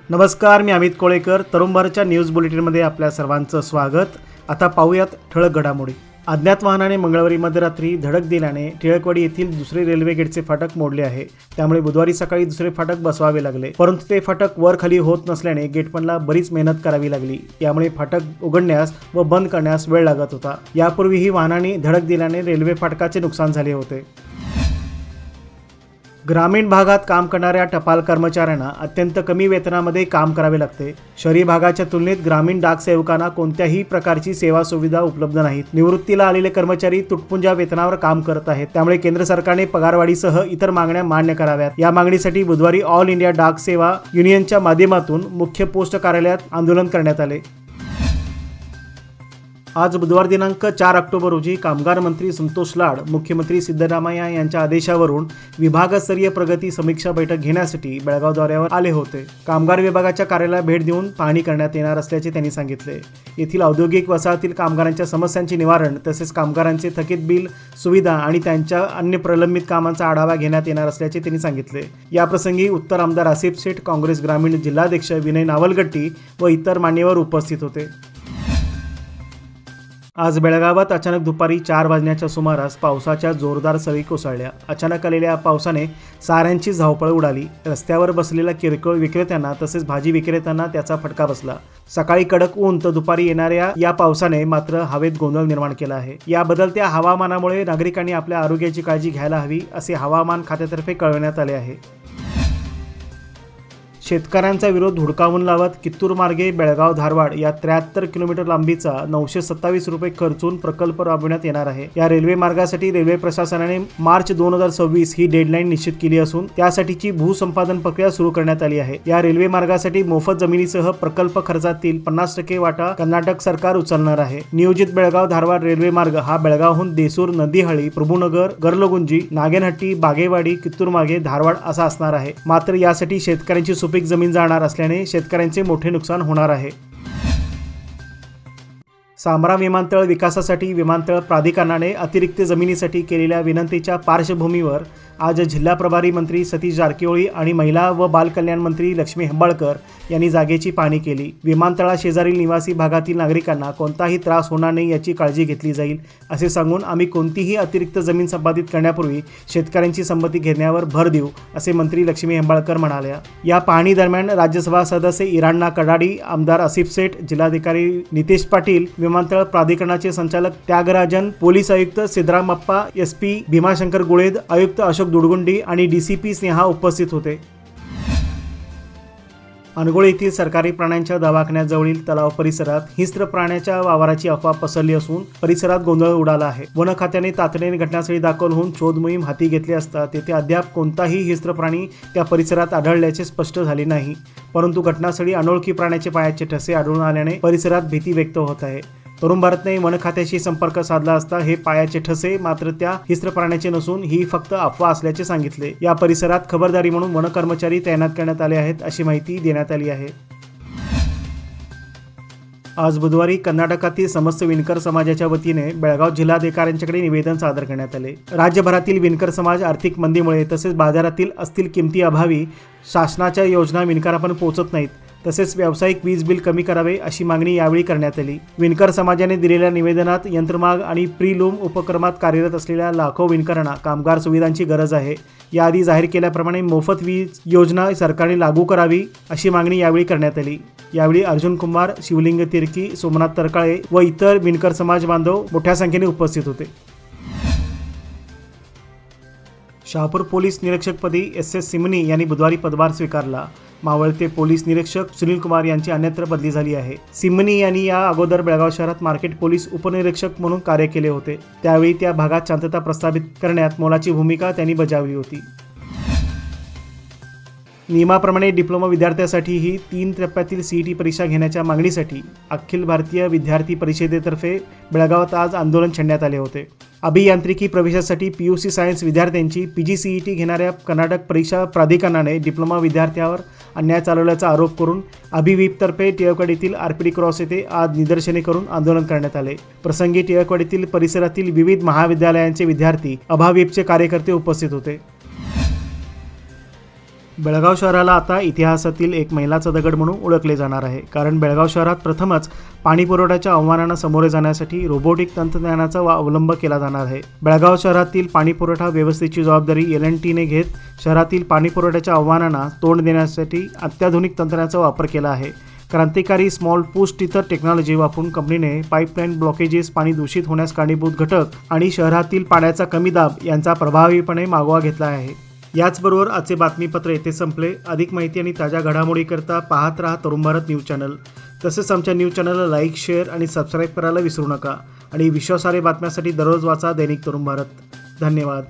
नमस्कार, मी अमित कोळेकर. तरुण भारतच्या न्यूज बुलेटिनमध्ये आपल्या सर्वांचं स्वागत. आता पाहूयात ठळक घडामोडी. अज्ञात वाहनाने मंगळवारी मध्यरात्री धडक दिल्याने टिळकवाडी येथील दुसरे रेल्वे गेटचे फाटक मोडले आहे. त्यामुळे बुधवारी सकाळी दुसरे फाटक बसवावे लागले, परंतु ते फाटक वर खाली होत नसल्याने गेटमनला बरीच मेहनत करावी लागली. यामुळे फाटक उघडण्यास व बंद करण्यास वेळ लागत होता. यापूर्वीही वाहनाने धडक दिल्याने रेल्वे फाटकाचे नुकसान झाले होते. ग्रामीण भागात काम करणाऱ्या टपाल कर्मचाऱ्यांना अत्यंत कमी वेतनामध्ये काम करावे लागते. शहरी भागाच्या तुलनेत ग्रामीण डाक सेवकांना कोणत्याही प्रकारची सेवा सुविधा उपलब्ध नाहीत. निवृत्तीला आलेले कर्मचारी तुटपुंजा वेतनावर काम करत आहेत. त्यामुळे केंद्र सरकारने पगारवाढीसह इतर मागण्या मान्य कराव्यात. या मागणीसाठी बुधवारी ऑल इंडिया डाक सेवा युनियनच्या माध्यमातून मुख्य पोस्ट कार्यालयात आंदोलन करण्यात आले. आज बुधवार दिनांक 4 ऑक्टोबर रोजी कामगार मंत्री संतोष लाड मुख्यमंत्री सिद्धरामय्या यांच्या आदेशावरून विभागस्तरीय प्रगती समीक्षा बैठक घेण्यासाठी बेळगाव दौऱ्यावर आले होते. कामगार विभागाच्या कार्यालयाला भेट देऊन पाहणी करण्यात येणार असल्याचे त्यांनी सांगितले. येथील औद्योगिक वसाहतील कामगारांच्या समस्यांचे निवारण तसेच कामगारांचे थकीत बिल सुविधा आणि त्यांच्या अन्य प्रलंबित कामांचा आढावा घेण्यात येणार असल्याचे त्यांनी सांगितले. याप्रसंगी उत्तर आमदार आसिफ शेठ, काँग्रेस ग्रामीण जिल्हाध्यक्ष विनय नावलगट्टी व इतर मान्यवर उपस्थित होते. आज बेळगावात अचानक दुपारी 4 वाजण्याच्या सुमारास पावसाच्या जोरदार सरी कोसळल्या. अचानक आलेल्या पावसाने साऱ्यांची धावपळ उडाली. रस्त्यावर बसलेल्या किरकोळ विक्रेत्यांना तसेच भाजी विक्रेत्यांना त्याचा फटका बसला. सकाळी कडक ऊन तर दुपारी येणाऱ्या या पावसाने मात्र हवेत गोंधळ निर्माण केला आहे. या बदलत्या हवामानामुळे नागरिकांनी आपल्या आरोग्याची काळजी घ्यायला हवी असे हवामान खात्यातर्फे कळवण्यात आले आहे. शेतकऱ्यांचा विरोध हुडकावून लावत कित्तूर मार्गे बेळगाव धारवाड या 73 किलोमीटर लांबीचा 927 रुपये खर्चून प्रकल्प राबविण्यात येणार आहे. या रेल्वे मार्गासाठी रेल्वे प्रशासनाने मार्च 2026 ही डेडलाईन निश्चित केली असून त्यासाठीची भूसंपादन प्रक्रिया सुरू करण्यात आली आहे. या रेल्वे मार्गासाठी मोफत जमिनीसह प्रकल्प खर्चातील 50% वाटा कर्नाटक सरकार उचलणार आहे. नियोजित बेळगाव धारवाड रेल्वे मार्ग हा बेळगावहून देसूर, नदीहळ्ळी, प्रभुनगर, गरलगुंजी, नागेनहट्टी, बागेवाडी, कित्तूर मार्गे धारवाड असा असणार आहे. मात्र यासाठी शेतकऱ्यांची सुपीक जमीन जाणार असल्याने शेतकऱ्यांचे मोठे नुकसान होणार आहे. सामरा विमानतळ विकासासाठी विमानतळ प्राधिकरणाने अतिरिक्त जमिनीसाठी केलेल्या विनंतीच्या पार्श्वभूमीवर आज जिल्हा प्रभारी मंत्री सतीश जारकिहोळी आणि महिला व बालकल्याण मंत्री लक्ष्मी हेंबाळकर यांनी जागेची पाहणी केली. विमानतळा शेजारील निवासी भागातील नागरिकांना कोणताही त्रास होणार नाही याची काळजी घेतली जाईल असे सांगून आम्ही कोणतीही अतिरिक्त जमीन संपादित करण्यापूर्वी शेतकऱ्यांची संमती घेण्यावर भर देऊ असे मंत्री लक्ष्मी हेंबाळकर म्हणाल्या. या पाहणी दरम्यान राज्यसभा सदस्य इराण्णा कडाडी, आमदार आसिफ शेठ, जिल्हाधिकारी नितेश पाटील, विमानतळ प्राधिकरणाचे संचालक त्यागराजन, पोलीस आयुक्त सिद्धरामप्पा, SP भीमाशंकर गुळेद, आयुक्त अशोक दुडगुंडी आणि DCP स्नेहा उपस्थित होते. अनगोळ येथील सरकारी प्राण्यांच्या दवाखान्याजवळील तलाव परिसरात हिंस्त्र प्राण्याच्या वावराची अफवा पसरली असून परिसरात गोंधळ उडाला आहे. वन खात्याने तातडीने घटनास्थळी दाखल होऊन शोध मोहीम हाती घेतली असता तेथे अद्याप कोणताही हिंस्त्र प्राणी त्या परिसरात आढळल्याचे स्पष्ट झाले नाही. परंतु घटनास्थळी अनोळखी प्राण्याचे पायाचे ठसे आढळून आल्याने परिसरात भीती व्यक्त होत आहे. तरुण भारतने वन खात्याशी संपर्क साधला असता हे पायाचे ठसे मात्र त्या हिंस्त्र प्राण्याचे नसून ही फक्त अफवा असल्याचे सांगितले. या परिसरात खबरदारी म्हणून वन कर्मचारी तैनात करण्यात आले आहेत अशी माहिती देण्यात आली आहे. आज बुधवारी कर्नाटकातील समस्त विणकर समाजाच्या वतीने बेळगाव जिल्हाधिकाऱ्यांच्याकडे निवेदन सादर करण्यात आले. राज्यभरातील विणकर समाज आर्थिक मंदीमुळे तसेच बाजारातील अस्थिर किमती अभावी शासनाच्या योजना विणकरांपर्यंत पोहोचत नाहीत. तसेच व्यावसायिक वीज बिल कमी करावे अशी मागणी यावेळी करण्यात आली. विणकर समाजाने दिलेल्या निवेदनात यंत्रमाग आणि प्रीलूम उपक्रमात कार्यरत असलेल्या लाखो विणकरांना कामगार सुविधांची गरज आहे. याआधी जाहीर केल्याप्रमाणे मोफत वीज योजना सरकारने लागू करावी अशी मागणी यावेळी करण्यात आली. यावेळी अर्जुन कुमार, शिवलिंग तिर्की, सोमनाथ तरकाळे व इतर विणकर समाज बांधव मोठ्या संख्येने उपस्थित होते. शहापूर पोलीस निरीक्षकपदी SS सिमनी यांनी बुधवारी पदभार स्वीकारला. मावळते पोलीस निरीक्षक सुनील कुमार यांची अन्यत्र बदली झाली आहे. सिमनी यांनी या अगोदर बेळगाव शहरात मार्केट पोलीस उपनिरीक्षक म्हणून कार्य केले होते. त्यावेळी त्या भागात शांतता प्रस्थापित करण्यात मोलाची भूमिका त्यांनी बजावली होती. नियमाप्रमाणे डिप्लोमा विद्यार्थ्यांसाठीही 3 टप्प्यातील CET परीक्षा घेण्याच्या मागणीसाठी अखिल भारतीय विद्यार्थी परिषदेतर्फे बेळगावात आज आंदोलन छेडण्यात आले होते. अभियांत्रिकी प्रवेशासाठी PUC सायन्स विद्यार्थ्यांची PG CET घेणाऱ्या कर्नाटक परीक्षा प्राधिकरणाने डिप्लोमा विद्यार्थ्यावर अन्याय चालवल्याचा आरोप करून अभिविपतर्फे टिळकवाडीतील RPD क्रॉस येथे आज निदर्शने करून आंदोलन करण्यात आले. प्रसंगी टिळकवाडीतील परिसरातील विविध महाविद्यालयांचे विद्यार्थी, अभाविपचे कार्यकर्ते उपस्थित होते. बेळगाव शहराला आता इतिहासातील एक मैलाचा दगड म्हणून ओळखले जाणार आहे, कारण बेळगाव शहरात प्रथमच पाणी पुरवठ्याच्या आव्हानांना सामोरे जाण्यासाठी रोबोटिक तंत्रज्ञानाचा अवलंब केला जाणार आहे. बेळगाव शहरातील पाणी पुरवठा व्यवस्थेची जबाबदारी L&Tने घेत शहरातील पाणी पुरवठ्याच्या आव्हानांना तोंड देण्यासाठी अत्याधुनिक तंत्रज्ञानाचा वापर केला आहे. क्रांतिकारी स्मॉल पुश टिथर टेक्नॉलॉजी वापरून कंपनीने पाईपलाईन ब्लॉकेजेस, पाणी दूषित होण्यास कारणीभूत घटक आणि शहरातील पाण्याचा कमी दाब यांचा प्रभावीपणे मागोवा घेतला आहे. याचबरोबर आजचे बातमीपत्र येथे संपले. अधिक माहिती आणि ताज्या घडामोडीकरता पाहत रहा तरुण भारत न्यूज चॅनल. तसेच आमच्या न्यूज चॅनलला लाईक, शेअर आणि सबस्क्राईब करायला विसरू नका. आणि विश्वासार्ह बातम्यांसाठी दररोज वाचा दैनिक तरुण भारत. धन्यवाद.